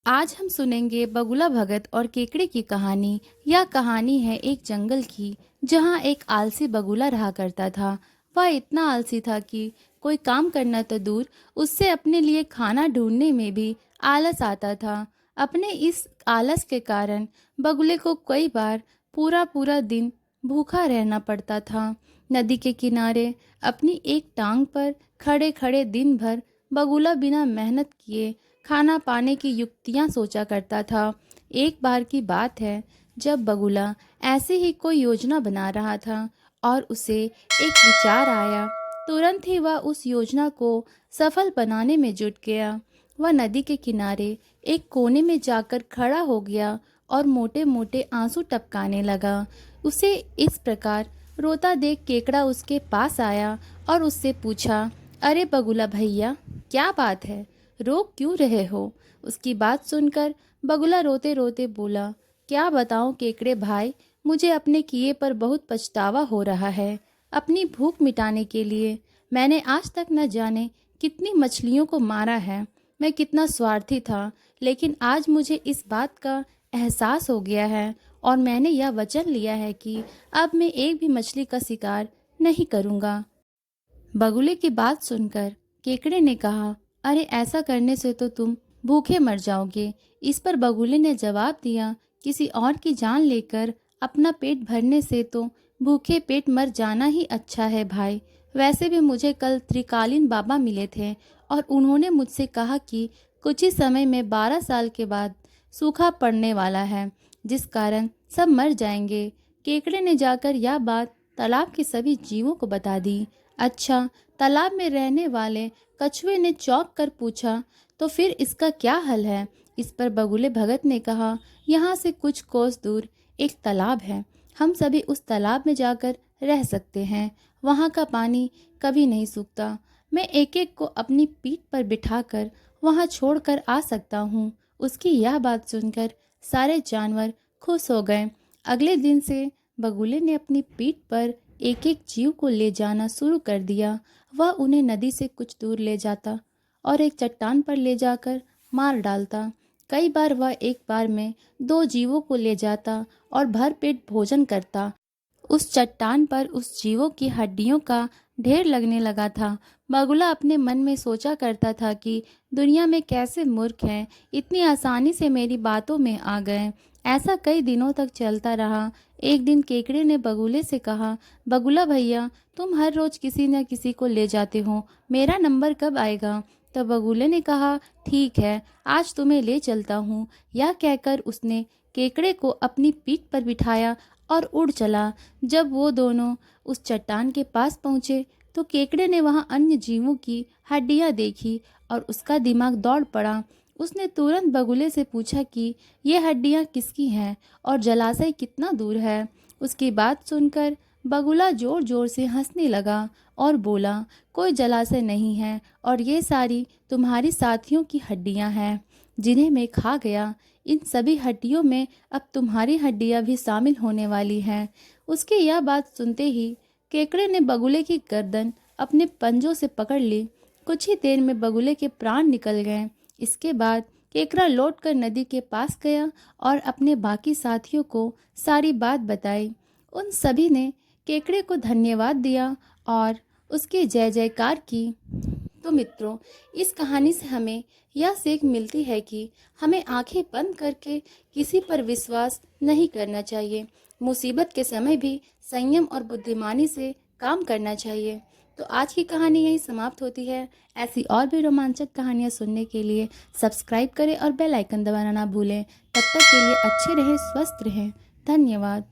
आज हम सुनेंगे बगुला भगत और केकड़े की कहानी। यह कहानी है एक जंगल की, जहाँ एक आलसी बगुला रहा करता था। वह इतना आलसी था कि कोई काम करना तो दूर, उससे अपने लिए खाना ढूंढने में भी आलस आता था। अपने इस आलस के कारण बगुले को कई बार पूरा पूरा दिन भूखा रहना पड़ता था। नदी के किनारे अपनी एक टांग पर खड़े खड़े दिन भर बगुला बिना मेहनत किए खाना पाने की युक्तियां सोचा करता था। एक बार की बात है, जब बगुला ऐसे ही कोई योजना बना रहा था और उसे एक विचार आया। तुरंत ही वह उस योजना को सफल बनाने में जुट गया। वह नदी के किनारे एक कोने में जाकर खड़ा हो गया और मोटे मोटे आंसू टपकाने लगा। उसे इस प्रकार रोता देख केकड़ा उसके पास आया और उससे पूछा, अरे बगुला भैया, क्या बात है, रो क्यों रहे हो? उसकी बात सुनकर बगुला रोते रोते बोला, क्या बताऊं केकड़े भाई, मुझे अपने किए पर बहुत पछतावा हो रहा है। अपनी भूख मिटाने के लिए मैंने आज तक न जाने कितनी मछलियों को मारा है। मैं कितना स्वार्थी था, लेकिन आज मुझे इस बात का एहसास हो गया है और मैंने यह वचन लिया है कि अब मैं एक भी मछली का शिकार नहीं करूँगा। बगुले की बात सुनकर केकड़े ने कहा, अरे ऐसा करने से तो तुम भूखे मर जाओगे। इस पर बगुले ने जवाब दिया, किसी और की जान लेकर अपना पेट भरने से तो भूखे पेट मर जाना ही अच्छा है भाई। वैसे भी मुझे कल त्रिकालीन बाबा मिले थे और उन्होंने मुझसे कहा कि कुछ ही समय में 12 साल के बाद सूखा पड़ने वाला है, जिस कारण सब मर जाएंगे। केकड़े ने जाकर यह बात तालाब के सभी जीवों को बता दी। अच्छा, तालाब में रहने वाले कछुए ने चौंक कर पूछा, तो फिर इसका क्या हल है? इस पर बगुले भगत ने कहा, यहाँ से कुछ कोस दूर एक तालाब है। हम सभी उस तालाब में जाकर रह सकते हैं। वहाँ का पानी कभी नहीं सूखता। मैं एक एक को अपनी पीठ पर बिठाकर वहाँ छोड़कर आ सकता हूँ। उसकी यह बात सुनकर सारे जानवर खुश हो गए। अगले दिन से बगुले ने अपनी पीठ पर एक एक जीव को ले जाना शुरू कर दिया। वह उन्हें नदी से कुछ दूर ले जाता और एक चट्टान पर ले जाकर मार डालता। कई बार वह एक बार में 2 जीवों को ले जाता और भरपेट भोजन करता। उस चट्टान पर उस जीवों की हड्डियों का ढेर लगने लगा था। बगुला अपने मन में सोचा करता था कि दुनिया में कैसे मूर्ख हैं, इतनी आसानी से मेरी बातों में आ गए। ऐसा कई दिनों तक चलता रहा। एक दिन केकड़े ने बगुले से कहा, बगुला भैया, तुम हर रोज किसी न किसी को ले जाते हो, मेरा नंबर कब आएगा? तो बगुले ने कहा, ठीक है, आज तुम्हें ले चलता हूँ। यह कहकर उसने केकड़े को अपनी पीठ पर बिठाया और उड़ चला। जब वो दोनों उस चट्टान के पास पहुँचे तो केकड़े ने वहाँ अन्य जीवों की हड्डियाँ देखी और उसका दिमाग दौड़ पड़ा। उसने तुरंत बगुले से पूछा कि ये हड्डियाँ किसकी हैं और जलाशय कितना दूर है। उसकी बात सुनकर बगुला जोर जोर से हंसने लगा और बोला, कोई जलाशय नहीं है और ये सारी तुम्हारी साथियों की हड्डियाँ हैं, जिन्हें मैं खा गया। इन सभी हड्डियों में अब तुम्हारी हड्डियां भी शामिल होने वाली हैं। उसकी यह बात सुनते ही केकड़े ने बगुले की गर्दन अपने पंजों से पकड़ ली। कुछ ही देर में बगुले के प्राण निकल गए। इसके बाद केकड़ा लौटकर नदी के पास गया और अपने बाकी साथियों को सारी बात बताई। उन सभी ने केकड़े को धन्यवाद दिया और उसकी जय जयकार की। तो मित्रों, इस कहानी से हमें यह सीख मिलती है कि हमें आंखें बंद करके किसी पर विश्वास नहीं करना चाहिए। मुसीबत के समय भी संयम और बुद्धिमानी से काम करना चाहिए। तो आज की कहानी यही समाप्त होती है। ऐसी और भी रोमांचक कहानियाँ सुनने के लिए सब्सक्राइब करें और बेल आइकन दबाना ना भूलें। तब तक के लिए अच्छे रहें, स्वस्थ रहें। धन्यवाद।